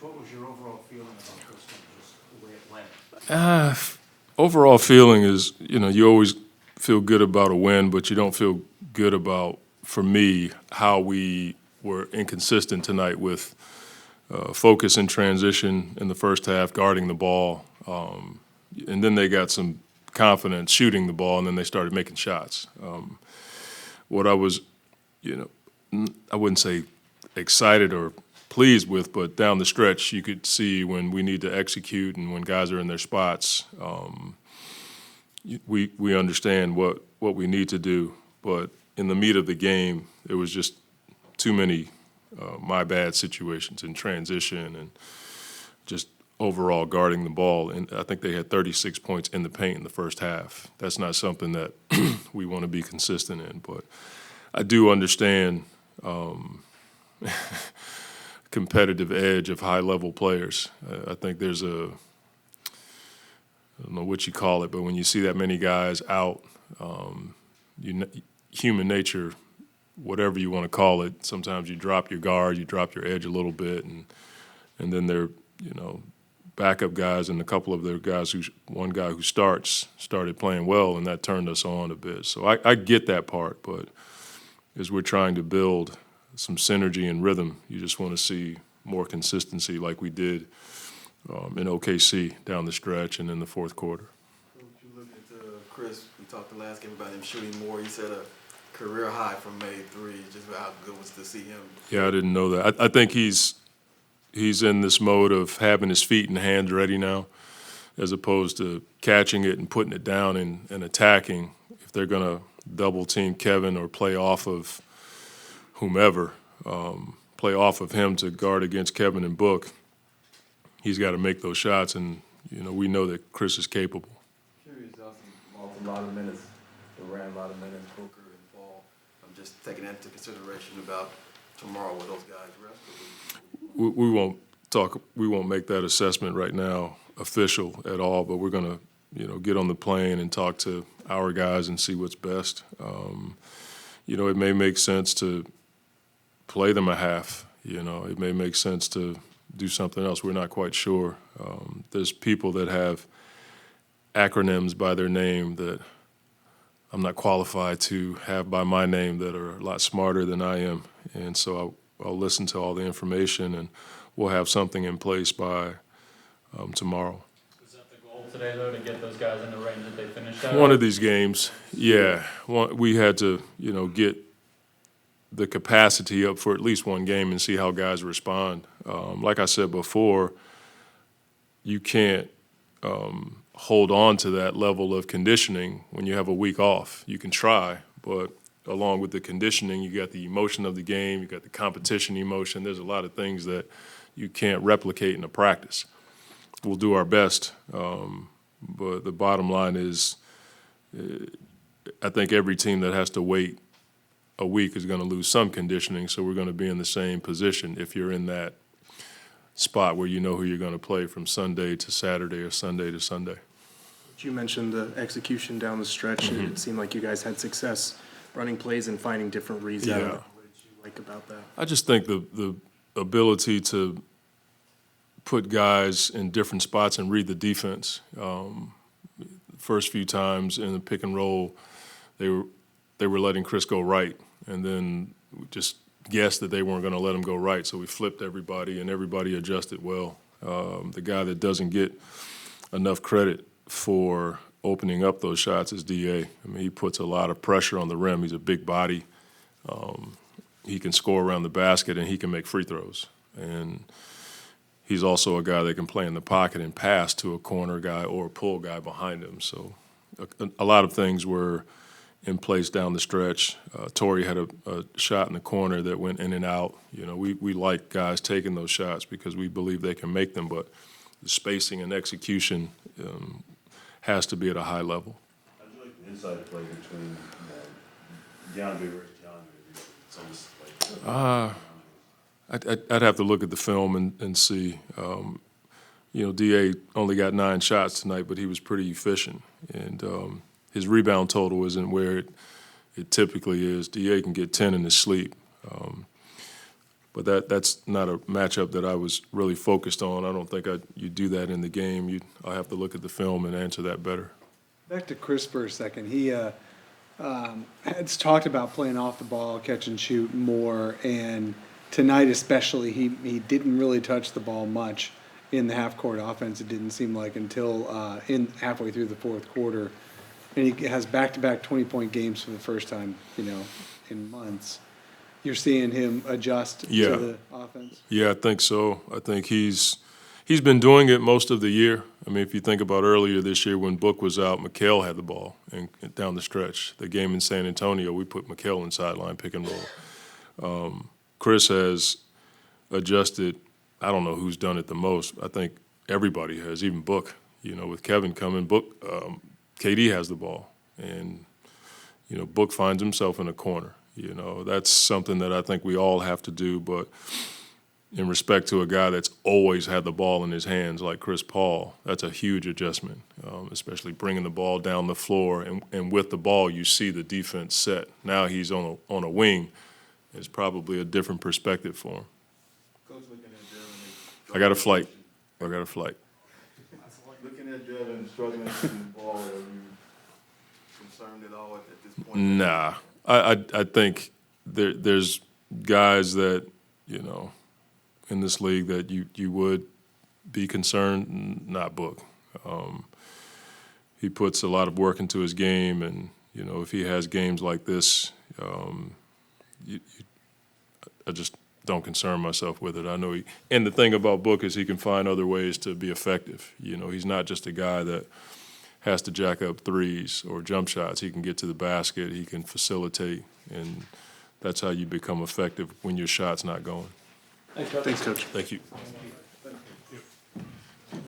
what was your overall feeling about this one, just the way it went? Overall feeling is, you always feel good about a win, but you don't feel good about, for me, how we were inconsistent tonight with focus and transition in the first half, guarding the ball. And then they got some confidence shooting the ball, and then they started making shots. What I was, I wouldn't say excited or pleased with, but down the stretch, you could see when we need to execute and when guys are in their spots, we understand what we need to do. But in the meat of the game, it was just too many my bad situations in transition and just overall guarding the ball. And I think they had 36 points in the paint in the first half. That's not something that we want to be consistent in. But I do understand competitive edge of high-level players. I think there's I don't know what you call it, but when you see that many guys out, human nature, whatever you want to call it, sometimes you drop your guard, you drop your edge a little bit, and then they're, backup guys and a couple of their guys one guy who started playing well, and that turned us on a bit. So I get that part, but as we're trying to build some synergy and rhythm, you just want to see more consistency like we did in OKC down the stretch and in the fourth quarter. Coach, you look at Chris, we talked the last game about him shooting more. He said a career high from made three. Just how good was to see him. Yeah, I didn't know that. I think he's in this mode of having his feet and hands ready now, as opposed to catching it and putting it down and attacking. If they're going to double team Kevin or play off of whomever, play off of him to guard against Kevin and Book, he's got to make those shots, and we know that Chris is capable. Curious, Austin, a lot of minutes, Durant, a lot of minutes, Booker and Paul. I'm just taking that into consideration about tomorrow with those guys rest. We won't talk. We won't make that assessment right now official at all. But we're going to, get on the plane and talk to our guys and see what's best. It may make sense to play them a half. It may make sense to do something else. We're not quite sure. There's people that have acronyms by their name that I'm not qualified to have by my name that are a lot smarter than I am. And so I'll listen to all the information, and we'll have something in place by tomorrow. Is that the goal today, though, to get those guys in the range that they finished at? One of these games, yeah. We had to, get the capacity up for at least one game and see how guys respond. Like I said before, you can't hold on to that level of conditioning when you have a week off. You can try, but along with the conditioning, you got the emotion of the game, you got the competition emotion. There's a lot of things that you can't replicate in a practice. We'll do our best, but the bottom line is I think every team that has to wait a week is going to lose some conditioning, so we're going to be in the same position if you're in that spot where you know who you're going to play from Sunday to Saturday or Sunday to Sunday. You mentioned the execution down the stretch, and it seemed like you guys had success running plays and finding different reads out of it. What did you like about that? I just think the ability to put guys in different spots and read the defense. First few times in the pick and roll, they were letting Chris go right, and then we just guessed that they weren't going to let him go right, so we flipped everybody, and everybody adjusted well. The guy that doesn't get enough credit for opening up those shots is D.A. I mean, he puts a lot of pressure on the rim. He's a big body. He can score around the basket, and he can make free throws. And he's also a guy that can play in the pocket and pass to a corner guy or a pull guy behind him. So a lot of things were in place down the stretch. Torrey had a shot in the corner that went in and out. We like guys taking those shots because we believe they can make them, but the spacing and execution has to be at a high level. I do like the inside play between DeAndre versus DeAndre. It's almost like I'd have to look at the film and see. D.A. only got 9 shots tonight, but he was pretty efficient. And his rebound total isn't where it typically is. D.A. can get 10 in his sleep. But that's not a matchup that I was really focused on. I don't think you do that in the game. I have to look at the film and answer that better. Back to Chris for a second. He has talked about playing off the ball, catch and shoot more, and tonight especially, he didn't really touch the ball much in the half-court offense. It didn't seem like until in halfway through the fourth quarter, and he has back-to-back 20-point games for the first time, in months. You're seeing him adjust to the offense? Yeah, I think so. I think he's been doing it most of the year. I mean, if you think about earlier this year when Book was out, McHale had the ball and down the stretch. The game in San Antonio, we put McHale in sideline pick and roll. Chris has adjusted. I don't know who's done it the most. I think everybody has, even Book. With Kevin coming, Book, KD has the ball, and Book finds himself in a corner. That's something that I think we all have to do, but in respect to a guy that's always had the ball in his hands like Chris Paul, that's a huge adjustment, especially bringing the ball down the floor, and with the ball you see the defense set. Now he's on a wing. It's probably a different perspective for him. Coach, looking at Devin. I got a flight. Looking at Devin struggling with the ball, are you concerned at all at this point? Nah. I think there's guys that, in this league that you would be concerned, not Book. He puts a lot of work into his game, and, if he has games like this, I just don't concern myself with it. I know and the thing about Book is he can find other ways to be effective. He's not just a guy that has to jack up threes or jump shots. He can get to the basket, he can facilitate, and that's how you become effective when your shot's not going. Thanks, Coach. Thank you.